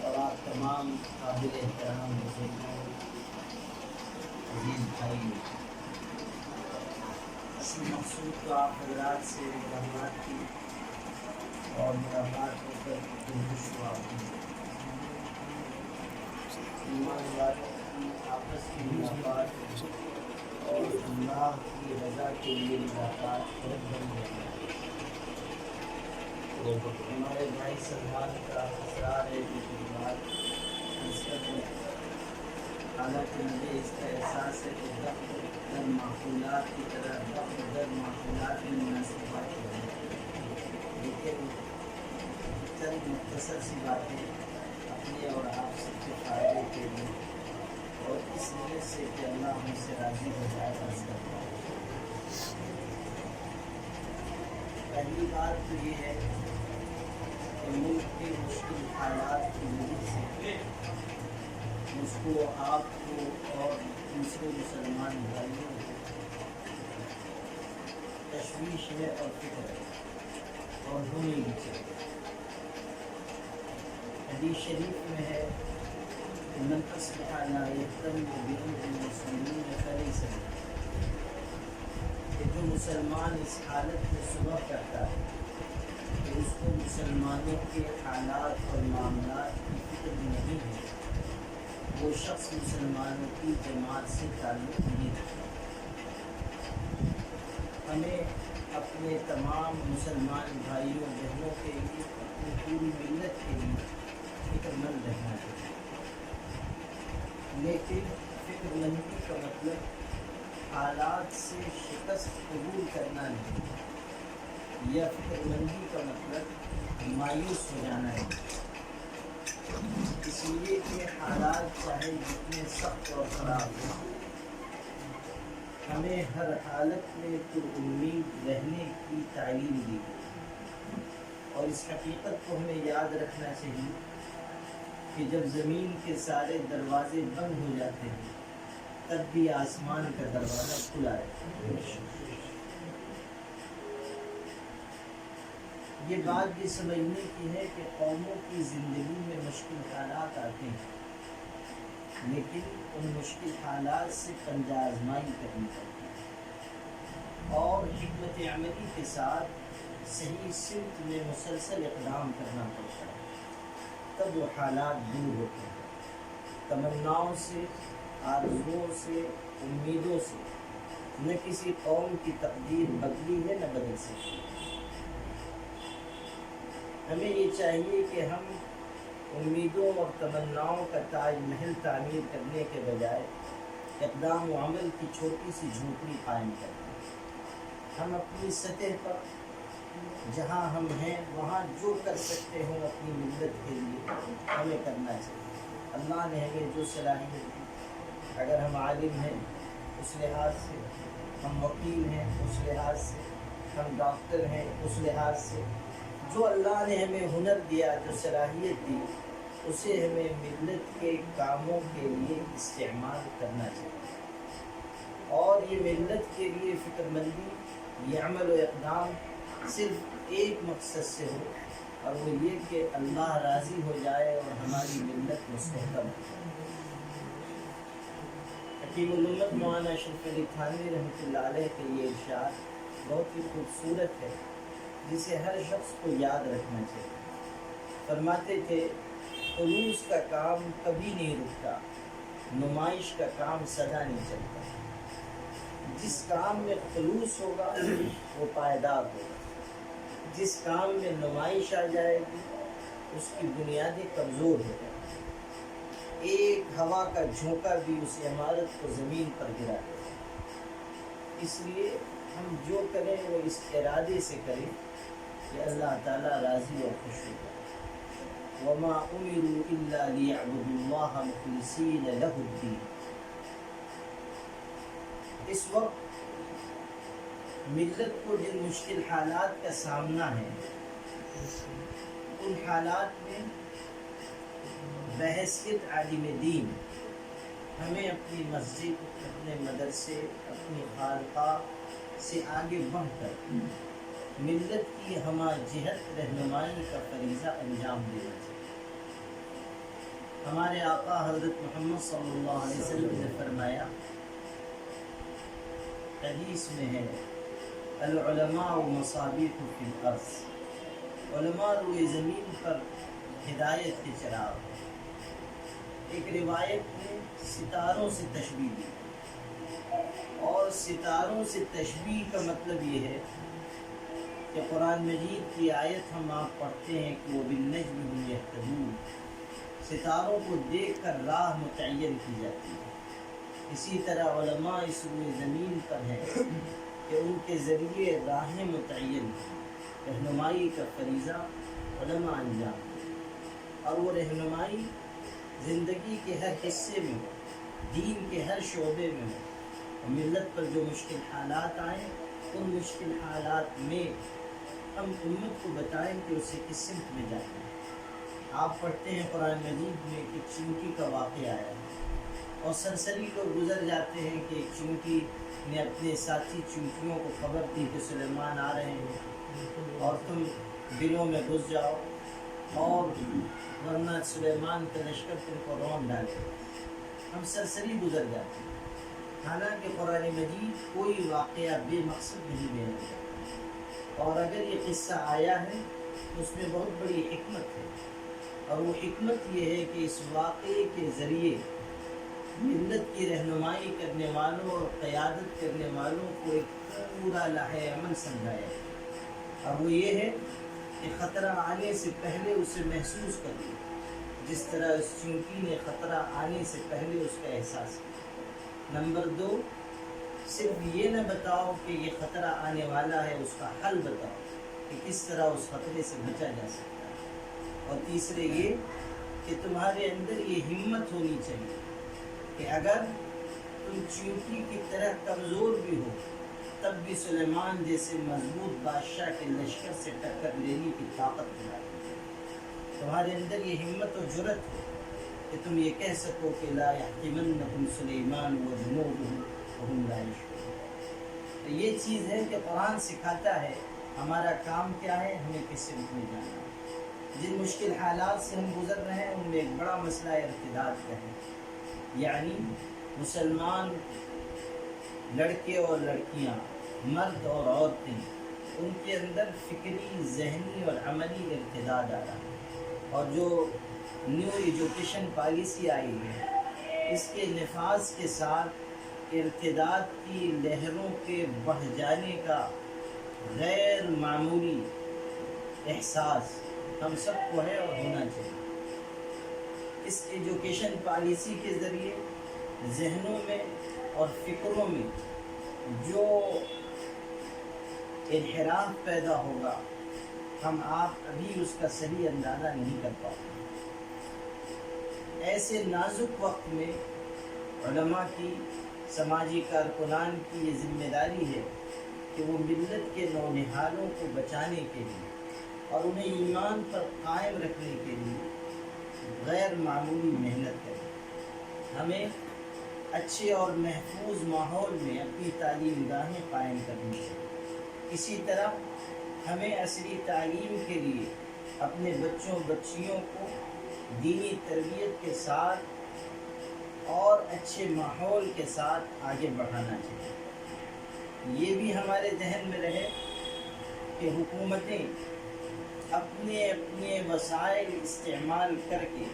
اور آپ تمام قابل احترام بزرگوں، عزیز بھائی، اصل مقصود تو آپ حضرات سے ملاقات کی اور ملاقات ہو کر دلخوش ہوا ایمان والوں کی آپس کی ملاقات اور اللہ کی رضا کے لیے ملاقات بہت بن گئی ہے۔ ہمارے بھائی سلمان کا اصرار ہے کہ بات نسبت میں، حالانکہ مجھے اس کا احساس ہے کہ دفع در معقولات کی طرح دفع در معقولات میں مناسب بات ہے، لیکن چند مختصر سی باتیں اپنے اور آپ سب کے فائدے کے لیے اور اس نیت سے کہ اللہ ہم سے راضی ہو جائے بس کرتا ہے۔ پہلی بات تو یہ ہے کہ ملک کے مشکل حالات کی وجہ سے مجھ کو، آپ کو اور دوسرے مسلمان بھائیوں کو تشویش ہے اور فکر ہے، اور ہونی بھی چاہیے۔ حدیث شریف میں ہے کہ من اصبح لا یهتم بأمر المسلمین فلیس منهم، کہ جو مسلمان اس حالت میں صبح کرتا ہے کہ اس کو مسلمانوں کے حالات اور معاملات کی فکر نہیں ہے، وہ شخص مسلمانوں کی جماعت سے تعلق نہیں رکھتا۔ ہمیں اپنے تمام مسلمان بھائیوں بہنوں کے لیے، اپنی پوری ملت کے لیے فکر مند رہنا چاہیے، لیکن فکر مندی کا مطلب حالات سے شکست قبول کرنا نہیں، یا فکر مندی کا مطلب مایوس ہو جانا ہے، اس لیے کہ حالات چاہے جتنے سخت اور خراب ہوں، ہمیں ہر حالت میں پرامید رہنے کی تعلیم دی گئی، اور اس حقیقت کو ہمیں یاد رکھنا چاہیے کہ جب زمین کے سارے دروازے بند ہو جاتے ہیں تب بھی آسمان کا دروازہ کھلا ہے۔ یہ بات یہ سمجھنے کی ہے کہ قوموں کی زندگی میں مشکل حالات آتے ہیں، لیکن ان مشکل حالات سے پنجہ آزمائی کرنی پڑتی ہے اور حکمت عملی کے ساتھ صحیح سمت میں مسلسل اقدام کرنا پڑتا ہے، تب وہ حالات دور ہوتے ہیں۔ تمناؤں سے، آرزوؤں سے، امیدوں سے نہ کسی قوم کی تقدیر بدلی ہے نہ بدل سکتی۔ ہمیں یہ چاہیے کہ ہم امیدوں اور تمناؤں کا تاج محل تعمیر کرنے کے بجائے اقدام و عمل کی چھوٹی سی جھونپڑی قائم کریں۔ ہم اپنی سطح پر جہاں ہم ہیں وہاں جو کر سکتے ہوں اپنی ملت کے لیے ہمیں کرنا چاہیے۔ اللہ نے ہمیں جو صلاحیت دی، اگر ہم عالم ہیں اس لحاظ سے، ہم وکیل ہیں اس لحاظ سے، ہم ڈاکٹر ہیں اس لحاظ سے، جو اللہ نے ہمیں ہنر دیا، جو صلاحیت دی، اسے ہمیں ملت کے کاموں کے لیے استعمال کرنا چاہیے۔ اور یہ ملت کے لیے فکر مندی، یہ عمل و اقدام صرف ایک مقصد سے ہو، اور وہ یہ کہ اللہ راضی ہو جائے اور ہماری ملت مستحکم ہو جائے۔ حکیم الامت مولانا اشرف علی تھانوی رحمۃ اللہ علیہ کے یہ ارشاد بہت ہی خوبصورت ہے، جسے ہر شخص کو یاد رکھنا چاہیے۔ فرماتے تھے خلوص کا کام کبھی نہیں رکتا، نمائش کا کام سدا نہیں چلتا۔ جس کام میں خلوص ہوگا وہ پائیدار ہوگا، جس کام میں نمائش آ جائے گی اس کی بنیادیں کمزور ہو جائیں گی۔ ایک ہوا کا جھونکا بھی اس عمارت کو زمین پر گرا دے گا۔ اس لیے ہم جو کریں وہ اس ارادے سے کریں کہ اللہ تعالیٰ راضی اور خوش ہو جائے۔ وما امروا الا ليعبدوا الله مخلصين له الدين۔ اس وقت ملت کو جن مشکل حالات کا سامنا ہے، ان حالات میں بحیثیت عالم دین ہمیں اپنی مسجد، اپنے مدرسے، اپنی خانقاہ سے آگے بڑھ کر ملت کی ہمہ جہت رہنمائی کا فریضہ انجام دینا چاہیے۔ ہمارے آقا حضرت محمد صلی اللہ علیہ وسلم نے فرمایا، حدیث میں ہے، العلماء مصابیح فی الارض، علماء روئے زمین پر ہدایت کے چراغ ہیں۔ ایک روایت میں ستاروں سے تشبیہ دی، اور ستاروں سے تشبیہ کا مطلب یہ ہے کہ قرآن مجید کی آیت ہم آپ پڑھتے ہیں کہ وہ بالنجم هم یہتدون، ستاروں کو دیکھ کر راہ متعین کی جاتی ہے۔ اسی طرح علماء اس روئے زمین پر ہیں کہ ان کے ذریعے راہیں متعین ہیں، رہنمائی کا فریضہ علماء انجام دیں، اور وہ رہنمائی زندگی کے ہر حصے میں ہو، دین کے ہر شعبے میں ہو۔ ملت پر جو مشکل حالات آئیں، ان مشکل حالات میں ہم امت کو بتائیں کہ اسے کس سمت میں جانا ہے۔ آپ پڑھتے ہیں قرآن مجید میں کہ چینٹی کا واقعہ آیا ہے، اور سرسری لوگ گزر جاتے ہیں کہ ایک چینٹی نے اپنے ساتھی چینٹیوں کو خبر دی کہ سلیمان آ رہے ہیں اور تم بلوں میں گھس جاؤ، اور ورنہ سلیمان کا لشکر تم کو رون ڈالے۔ ہم سرسری گزر جاتے ہیں، حالانکہ قرآن مجید کوئی واقعہ بے مقصد نہیں بیان کرتا، اور اگر یہ قصہ آیا ہے تو اس میں بہت بڑی حکمت ہے، اور وہ حکمت یہ ہے کہ اس واقعے کے ذریعے ملت کی رہنمائی کرنے والوں اور قیادت کرنے والوں کو ایک پورا لائحہ عمل سمجھایا ہے، اور وہ یہ ہے کہ خطرہ آنے سے پہلے اسے محسوس کر لیں، جس طرح اس چینٹی نے خطرہ آنے سے پہلے اس کا احساس کیا۔ نمبر 2، صرف یہ نہ بتاؤ کہ یہ خطرہ آنے والا ہے، اس کا حل بتاؤ کہ کس طرح اس خطرے سے بچا جا سکتا ہے۔ اور تیسرے یہ کہ تمہارے اندر یہ ہمت ہونی چاہیے کہ اگر تم چینٹی کی طرح کمزور بھی ہو، تب بھی سلیمان جیسے مضبوط بادشاہ کے لشکر سے ٹکر لینے کی طاقت دلائی۔ تمہارے اندر یہ ہمت و جرأت ہو کہ تم یہ کہہ سکو کہ لا یحطمنکم سلیمان وجنودہ وہم لا یشعرون۔ تو یہ چیز ہے کہ قرآن سکھاتا ہے ہمارا کام کیا ہے، ہمیں کس سمت میں جانا ہے۔ جن مشکل حالات سے ہم گزر رہے ہیں ان میں ایک بڑا مسئلہ ارتداد کا ہے، یعنی مسلمان لڑکے اور لڑکیاں، مرد اور عورتیں، ان کے اندر فکری، ذہنی اور عملی ارتداد آ رہا ہے، اور جو نیو ایجوکیشن پالیسی آئی ہے اس کے نفاذ کے ساتھ ارتداد کی لہروں کے بڑھ جانے کا غیر معمولی احساس ہم سب کو ہے اور ہونا چاہیے۔ اس ایجوکیشن پالیسی کے ذریعے ذہنوں میں اور فکروں میں جو انحراف پیدا ہوگا، ہم آپ ابھی اس کا صحیح اندازہ نہیں کر پاتے۔ ایسے نازک وقت میں علماء کی، سماجی کارکنان کی یہ ذمہ داری ہے کہ وہ ملت کے نونہالوں کو بچانے کے لیے اور انہیں ایمان پر قائم رکھنے کے لیے غیر معمولی محنت کریں۔ ہمیں اچھے اور محفوظ ماحول میں اپنی تعلیم گاہیں قائم کرنی چاہیے۔ اسی طرح ہمیں عصری تعلیم کے لیے اپنے بچوں بچیوں کو دینی تربیت کے ساتھ اور اچھے ماحول کے ساتھ آگے بڑھانا چاہیے۔ یہ بھی ہمارے ذہن میں رہے کہ حکومتیں اپنے اپنے وسائل استعمال کر کے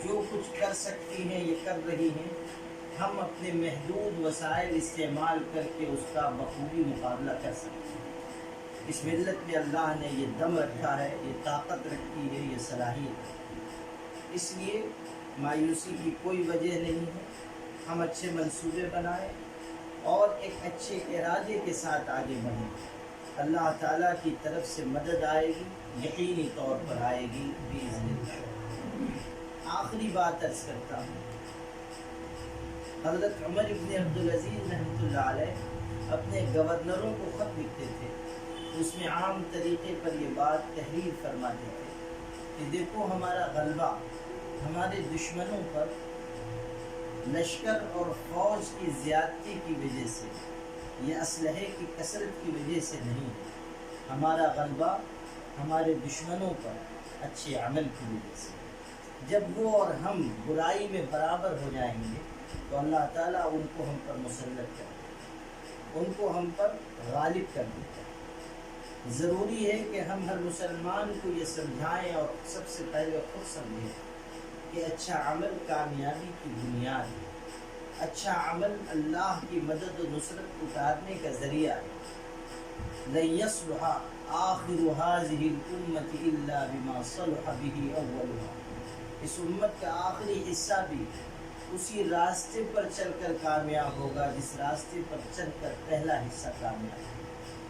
جو کچھ کر سکتی ہیں یہ کر رہی ہیں، ہم اپنے محدود وسائل استعمال کر کے اس کا بخوبی مقابلہ کر سکتے ہیں۔ اس ملت میں اللہ نے یہ دم رکھا ہے، یہ طاقت رکھی ہے، یہ صلاحیت ہے، اس لیے مایوسی کی کوئی وجہ نہیں ہے۔ ہم اچھے منصوبے بنائیں اور ایک اچھے ارادے کے ساتھ آگے بڑھیں، اللہ تعالیٰ کی طرف سے مدد آئے گی، یقینی طور پر آئے گی باذن اللہ۔ آخری بات عرض کرتا ہوں، حضرت عمر ابن عبدالعزیز رحمۃ اللہ علیہ اپنے گورنروں کو خط لکھتے تھے، اس میں عام طریقے پر یہ بات تحریر فرماتے تھے کہ دیکھو ہمارا غلبہ ہمارے دشمنوں پر لشکر اور فوج کی زیادتی کی وجہ سے، یہ اسلحے کی کثرت کی وجہ سے نہیں ہے، ہمارا غلبہ ہمارے دشمنوں پر اچھے عمل کی وجہ سے۔ جب وہ اور ہم برائی میں برابر ہو جائیں گے تو اللہ تعالیٰ ان کو ہم پر مسلط کر دے، ان کو ہم پر غالب کر دیتا ہے۔ ضروری ہے کہ ہم ہر مسلمان کو یہ سمجھائیں اور سب سے پہلے خود سمجھیں کہ اچھا عمل کامیابی کی بنیاد ہے، اچھا عمل اللہ کی مدد و نصرت اتارنے کا ذریعہ ہے۔ لن يصلح آخر هذه الأمة إلا بما صلح به أولها، اس امت کا آخری حصہ بھی اسی راستے پر چل کر کامیاب ہوگا جس راستے پر چل کر پہلا حصہ کامیاب ہے،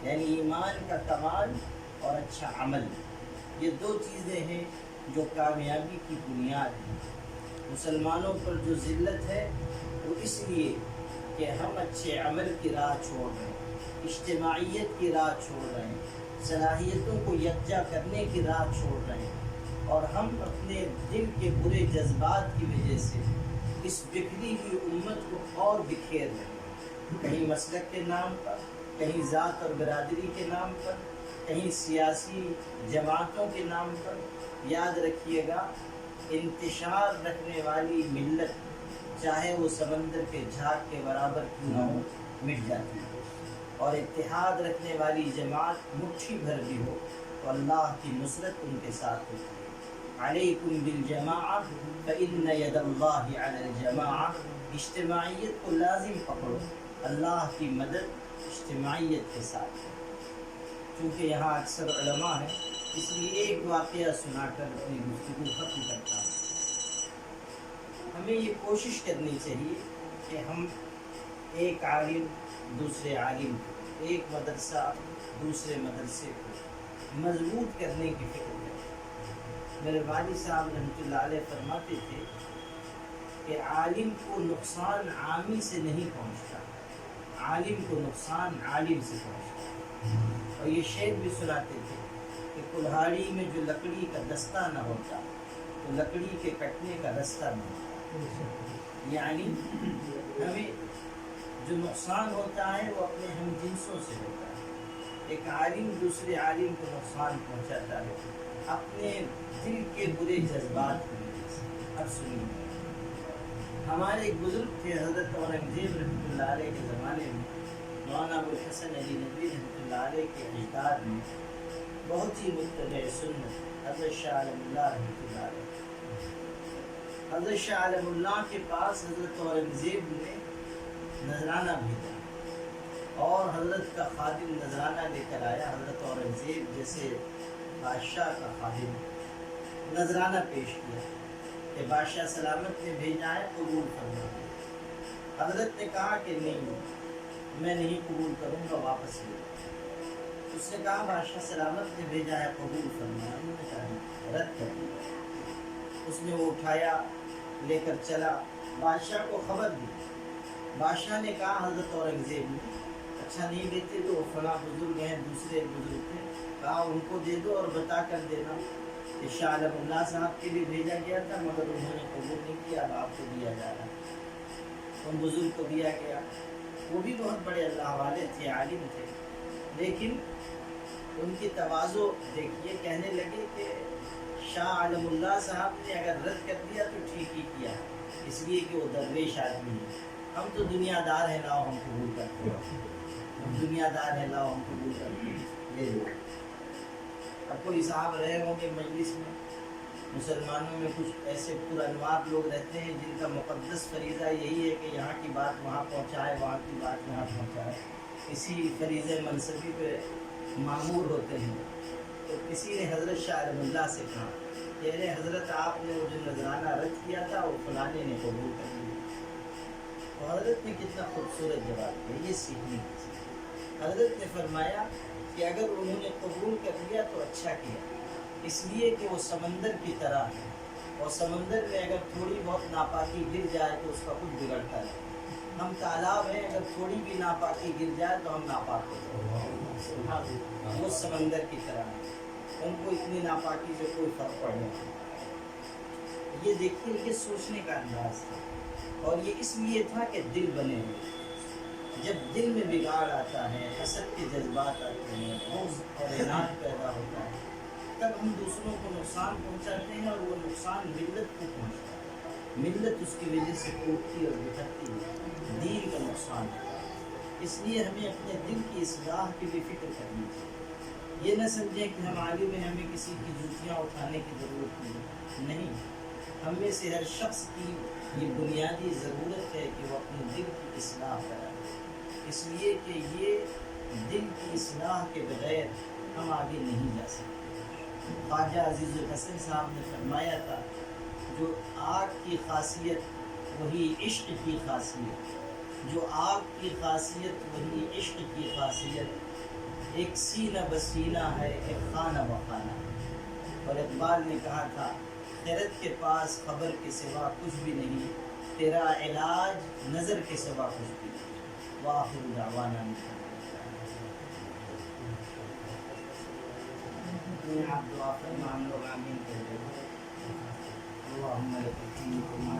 یعنی ایمان کا کمال اور اچھا عمل۔ یہ دو چیزیں ہیں جو کامیابی کی بنیاد ہے۔ مسلمانوں پر جو ذلت ہے وہ اس لیے کہ ہم اچھے عمل کی راہ چھوڑ رہے ہیں، اجتماعیت کی راہ چھوڑ رہے ہیں، صلاحیتوں کو یکجا کرنے کی راہ چھوڑ رہے ہیں، اور ہم اپنے دل کے برے جذبات کی وجہ سے اس بکھری ہوئی امت کو اور بکھیر رہے ہیں، کہیں مسلک کے نام پر، کہیں ذات اور برادری کے نام پر، کہیں سیاسی جماعتوں کے نام پر۔ یاد رکھیے گا، انتشار رکھنے والی ملت چاہے وہ سمندر کے جھاگ کے برابر کیوں نہ ہو مٹ جاتی ہے، اور اتحاد رکھنے والی جماعت مٹھی بھر بھی ہو تو اللہ کی نصرت ان کے ساتھ ہوتی ہے۔ علیکم بالجماعہ فإن ید اللہ علی الجماعہ، اجتماعیت کو لازم پکڑو، اللہ کی مدد اجتماعیت کے ساتھ ہے۔ چونکہ یہاں اکثر علماء ہیں اس لیے ایک واقعہ سنا کر اپنی گفتگو ختم کرتا ہوں۔ ہمیں یہ کوشش کرنی چاہیے کہ ہم ایک عالم دوسرے عالم کو، ایک مدرسہ دوسرے مدرسے کو مضبوط کرنے کی فکر کریں۔ میرے والد صاحب رحمۃ اللہ علیہ فرماتے تھے کہ عالم کو نقصان عامی سے نہیں پہنچتا، عالم کو نقصان عالم سے پہنچتا۔ اور یہ شعر بھی سناتے تھے کہ کلہاڑی میں جو لکڑی کا دستہ نہ ہوتا تو لکڑی کے کٹنے کا رستہ نہ ہوتا۔ یعنی ہمیں جو نقصان ہوتا ہے وہ اپنے ہم جنسوں سے ہوتا ہے۔ ایک عالم دوسرے عالم کو نقصان پہنچاتا ہے اپنے دل کے برے جذبات کی وجہ سے۔ اب سنیے، ہمارے ایک بزرگ تھے حضرت اورنگزیب رحمۃ اللہ علیہ کے زمانے میں، مولانا ابوالحسن علی ندوی رحمۃ اللہ علیہ کے اجداد میں بہت ہی متبع سنت حضرت شاہ عالم اللہ رحمۃ اللہ علیہ، حضرت شاہ عالم اللہ کے پاس حضرت اورنگزیب نے نذرانہ بھیجا اور حضرت کا خادم نذرانہ لے کر آیا۔ حضرت اورنگزیب جیسے بادشاہ کا خادم نذرانہ پیش کیا کہ بادشاہ سلامت نے بھیجا ہے، قبول فرما۔ حضرت نے کہا کہ نہیں، میں نہیں قبول کروں گا، واپس لے۔ اس نے کہا بادشاہ سلامت نے بھیجا ہے، قبول فرما۔ انہوں نے کہا رد کر دیا۔ اس نے وہ اٹھایا، لے کر چلا، بادشاہ کو خبر دی۔ بادشاہ نے کہا حضرت اورنگزیب نے اچھا نہیں دیتے تو وہ فلاں بزرگ ہیں، دوسرے بزرگ تھے، کہا ان کو دے دو اور بتا کر دینا کہ شاہ عالم اللہ صاحب کے لیے بھیجا گیا تھا مگر انہوں نے قبول نہیں کیا، اب آپ کو دیا جا رہا ہے۔ ان بزرگ کو دیا گیا، وہ بھی بہت بڑے اللہ والے تھے، عالم تھے، لیکن ان کی تواضع دیکھیے، کہنے لگے کہ شاہ عالم اللہ صاحب نے اگر رد کر دیا تو ٹھیک ہی کیا، اس لیے کہ وہ درویش آدمی ہے، ہم تو دنیا دار ہیں، لاؤ ہم قبول کرتے ہیں، ہم دنیا دار ہیں، لاؤ ہم قبول کرتے ہیں، لے لو۔ اب کوئی صاحب رہے ہوں گے مجلس میں، مسلمانوں میں کچھ ایسے پرانوار لوگ رہتے ہیں جن کا مقدس فریضہ یہی ہے کہ یہاں کی بات وہاں پہنچائے، وہاں کی بات یہاں پہنچائے، اسی فریضے منصبی پہ معمور ہوتے ہیں۔ تو کسی نے حضرت شاہ عالم اللہ سے کہا کہ ارے حضرت آپ نے وہ جو نذرانہ رد کیا تھا وہ فلانے نے قبول کر لیا۔ تو حضرت نے کتنا خوبصورت جواب دیا، یہ سیکھنے کی چیز ہے۔ حضرت نے فرمایا کہ اگر انہوں نے قبول کر لیا تو اچھا کیا، اس لیے کہ وہ سمندر کی طرح ہے، اور سمندر میں اگر تھوڑی بہت ناپاکی گر جائے تو اس کا کچھ بگڑتا ہے۔ ہم تالاب ہیں، اگر تھوڑی بھی ناپاکی گر جائے تو ہم ناپاک ہوتے ہیں۔ وہ سمندر کی طرح ہے، ان کو اتنی ناپاکی سے کوئی فرق پڑ نہیں۔ یہ دیکھیے، یہ سوچنے کا انداز تھا، اور یہ اس لیے تھا کہ دل بنے ہوئے۔ جب دل میں بگاڑ آتا ہے، حسد کے جذبات آتے ہیں، بغض اور عناد پیدا ہوتا ہے، تب ہم دوسروں کو نقصان پہنچاتے ہیں، اور وہ نقصان ملت کو پہنچتا ہے۔ ملت اس کی وجہ سے ٹوٹتی اور بکھرتی ہے، دین کا نقصان ہوتا ہے۔ اس لیے ہمیں اپنے دل کی اصلاح کی بھی فکر کرنی چاہیے۔ یہ نہ سمجھیں کہ ہم عالم ہیں، ہمیں کسی کی جوتیاں اٹھانے کی ضرورت نہیں۔ ہم میں سے ہر شخص کی یہ بنیادی ضرورت ہے کہ وہ اپنے دل کی اصلاح کرائے، اس لیے کہ یہ دل کی اصلاح کے بغیر ہم آگے نہیں جا سکتے۔ خواجہ عزیز الحسن صاحب نے فرمایا تھا، جو آگ کی خاصیت وہی عشق کی خاصیت، جو آگ کی خاصیت وہی عشق کی خاصیت، ایک سینہ بسینہ ہے، ایک خانہ بخانہ ہے۔ اور اقبال نے کہا تھا، خیرت کے پاس خبر کے سوا کچھ بھی نہیں، تیرا علاج نظر کے سوا کچھ بھی نہیں۔ وآخر دعوانا آپ دعا فرما، ہم لوگ آمین کہتے ہیں۔ اللہم لک الحمد کما